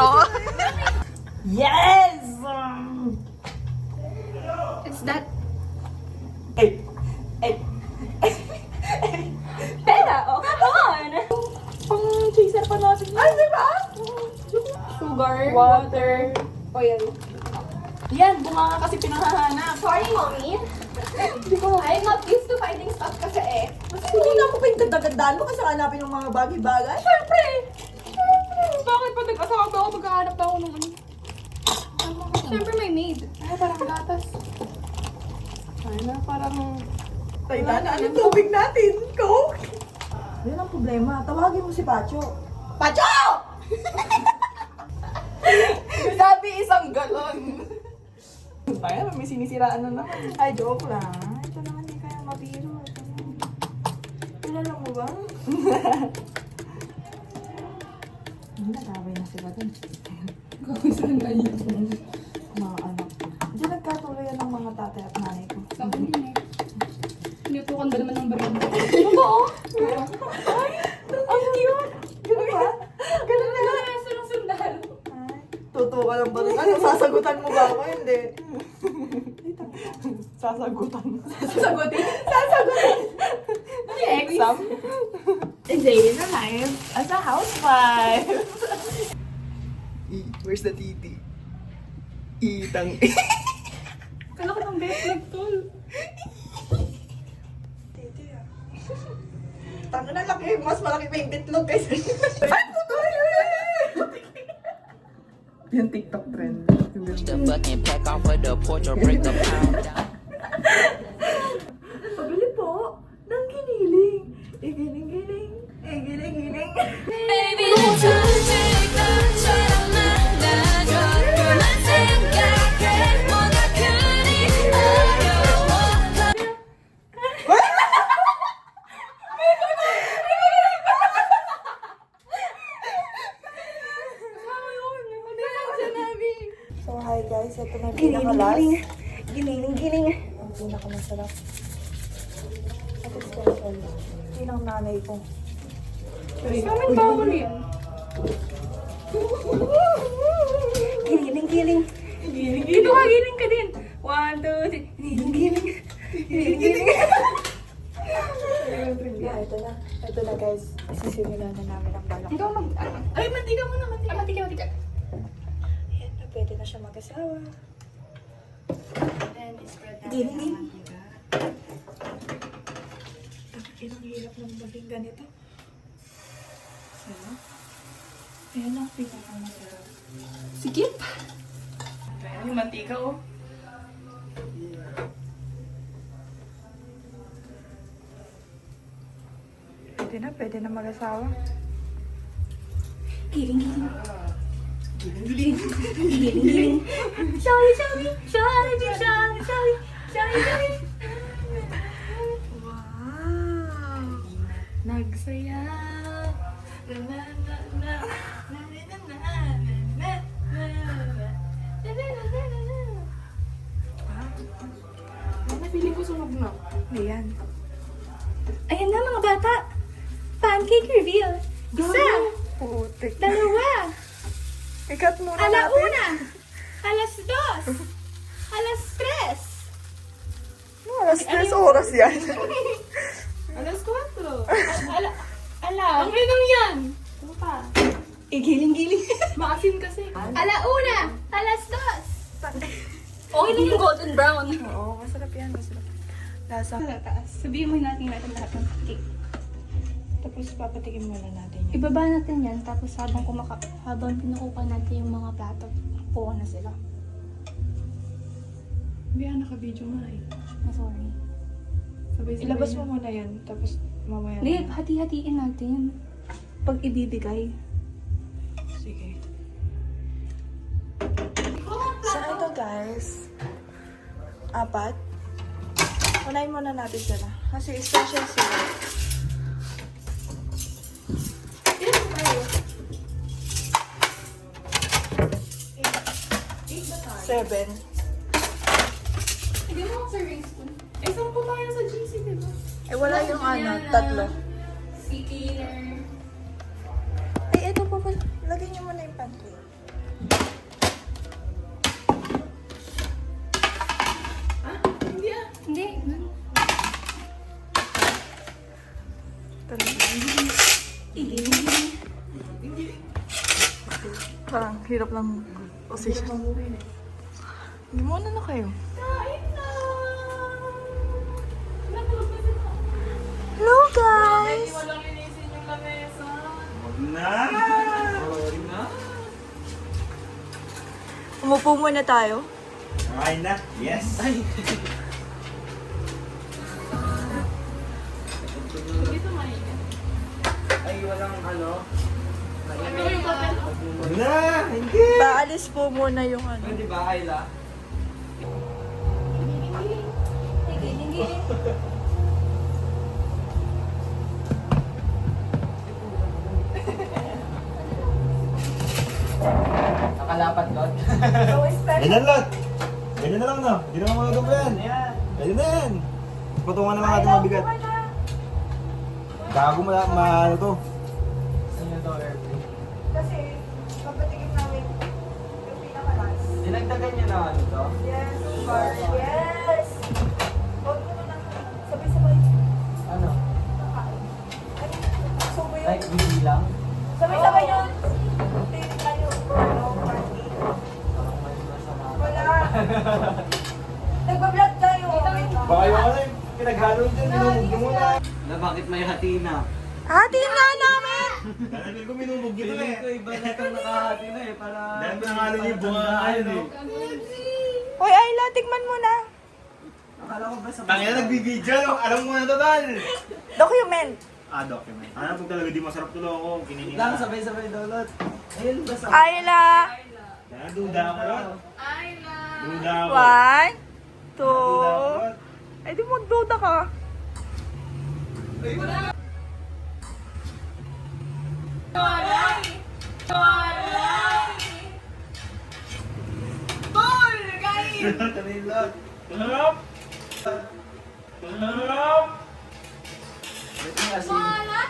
straw. Yes! It's that... Ay! Ay! Pera! Oh, come on! Pang chaser pa natin. Ay, di ba? Sugar, Water. oil. Yan, bunga nga kasi pinangahanap. Sorry, mommy. Hindi ko. I'm not used to finding stuff kasi eh. Hindi na ako pinagdagandaan mo kasi hanapin ng mga bagay-bagay. Siyempre! Bakit pa nag-asawa ba ako? Maghahanap pa ako ng ano? Siyempre may maid. Ay, parang gatas. Ay na, parang... Tayo na, anong tubig natin? Coke? Yun ang problema. Tawagin mo si Pacho. Pacho! Sabi isang galon. Tayo, may sinisiraan na naman. Ay, joke lang. Ito naman hindi kaya mabiro. Kilala mo ba? Hindi, nagkaway na sila dun. Gawin saan na yun? Mga anak ko. Hindi nagkatuloyan ng mga tatay at nanay ko. Sa akin din eh. Tinutukan ba naman ng baril? Totoo? Ay, ang cute! Ganun ba? Ganun na. Sunod-sundan. Ay, totoo ka lang ba rin? Ano, sasagutan mo ba ako? Hindi. Sasagutan. Sasagutin. Sasagutin! Exam. Daily life as a housewife. Where's the titi? Itang. Kalaki ng best leg tol. Titi ah. Tango na laki. Mas malaki pa yung bitlog kaysa. Ay, puto! Yung TikTok trend. Push the fucking pack off of the porch or break the pound down. Pabili po ng giniling. Giling-giling. Giling-giling. Baby, take the time 만나줘. 그만 생각해. 뭐가 그리 어려워. So hi guys, ito na yung pinaka-last. Giling-giling. Ang pinaka-masarap. Ito special. Yun ang nanay ko. Sa amin ba ako rin? Giling-giling. Dito ka, giling ka din. 1, 2, 3. Giling-giling. Giling-giling. Yeah, ito na. Ito na guys. Isisimulan na namin ang balak. Ikaw mag... Ay, mantika mo na, mantika. Mantika, mantika. Ayan na, pwede na siya mag-asawa. Then, spread natin Giling. ang mantika. Ang hirap ng maging ganito. Ayan ang pinaka-masarap. Sikip. Ayan yung mantika, oh. Pwede na mag-asawa. Giling, giling. Giling, giling. Sorry, sorry. Sorry, sorry, sorry. Sorry, sorry. Wow! Nagsaya. Na, na, na, na. Na, na, na, na, na, na, na. Na, na, na, na, na. Napili ko sunog na. Ayan. Ayan na mga bata. Pancake reveal. Isa. Putik. Dalawa. Ikat muna Ala natin. una. Alas dos. Alas tres. No, alas 3 oras yan. Alas 4. Ala. Ang inang yan. Ano pa? Giling-giling. Maasim kasi. Ala una. Alas dos. Okay lang yung golden brown. Oo, masarap yan. Masarap. Lasa. Sa taas. Sabihin mo natin lahat ng cake. Tapos papatikim muna natin yan. Ibaba natin yan, tapos habang pinukuha natin yung mga plato, kuha na sila. Biya, naka-video nga eh. Sorry. Sabay-sabay ilabas mo muna yan, tapos mamaya Hindi, na. hati-hatiin natin. Pag ibibigay. Sige. So ito guys, 4. Unahin muna natin sila. Kasi special sila. Seven. Hindi mo ang serving spoon. Eh, saan po tayo sa GC, diba? Eh wala yung ano, 3. Sea cleaner. Eh ito po, lagay niyo muna yung pantry. Parang hirap ng position. Hindi mo na kayo. Kain na! Natulog na sila. Hello guys! Hindi mo lang linisin yung lamesa. Umupo muna tayo. Kain na. Yes. Dito mainit. Ay, walang ano. Ano yung papel? Wag na. Hindi. Paalis po muna yung ano. Di ba, Ayla? Nakalapat, Lot. Ganyan lang. Ganyan na lang no. Hindi naman mga pa yan. Ganyan na yan. Patungan na lang natin mabigat. Gago ano to. Saan yung dollar bill? Kasi, kapatikin namin yung pinakalas. Dinagdagan niyo na ano to? Yes, bar. Yes! Huwag mo na sabay-sabay. Ano? Nakain. Ay, gusto mo yun? Like, bibilang? Sabay-sabay yun. Tingin tayo. Ano, party. Parang may masama. Wala. Nagbablog tayo. Wait lang. Baka yung ano yung pinaghalo dyan. Binubog mo na. Na bakit may hati na? Hatiin nga namin! Dahil ko binubog ito Feeling ko eh. iba na kang nakahati na eh. Para... Dahil pinangalo niyo yung bunga ngayon eh. Hoy, Ayla, tikman mo na. Akala ko ba sa... Tangina nagbibidyo. Alam mo na total. Document. Document. Ano pag talaga di masarap tulo ako. Kininin Lang, ka. sabay-sabay dolot. Ayun ba sa... Ayla. Duda ako yun. Ayla! Duda ako. 1, 2. Duda ako. Ay, di magduda ka. Walay! Walay! Tol! Guys! Kanilot. Sarap. Sarap. Ba't yung asin? Wala!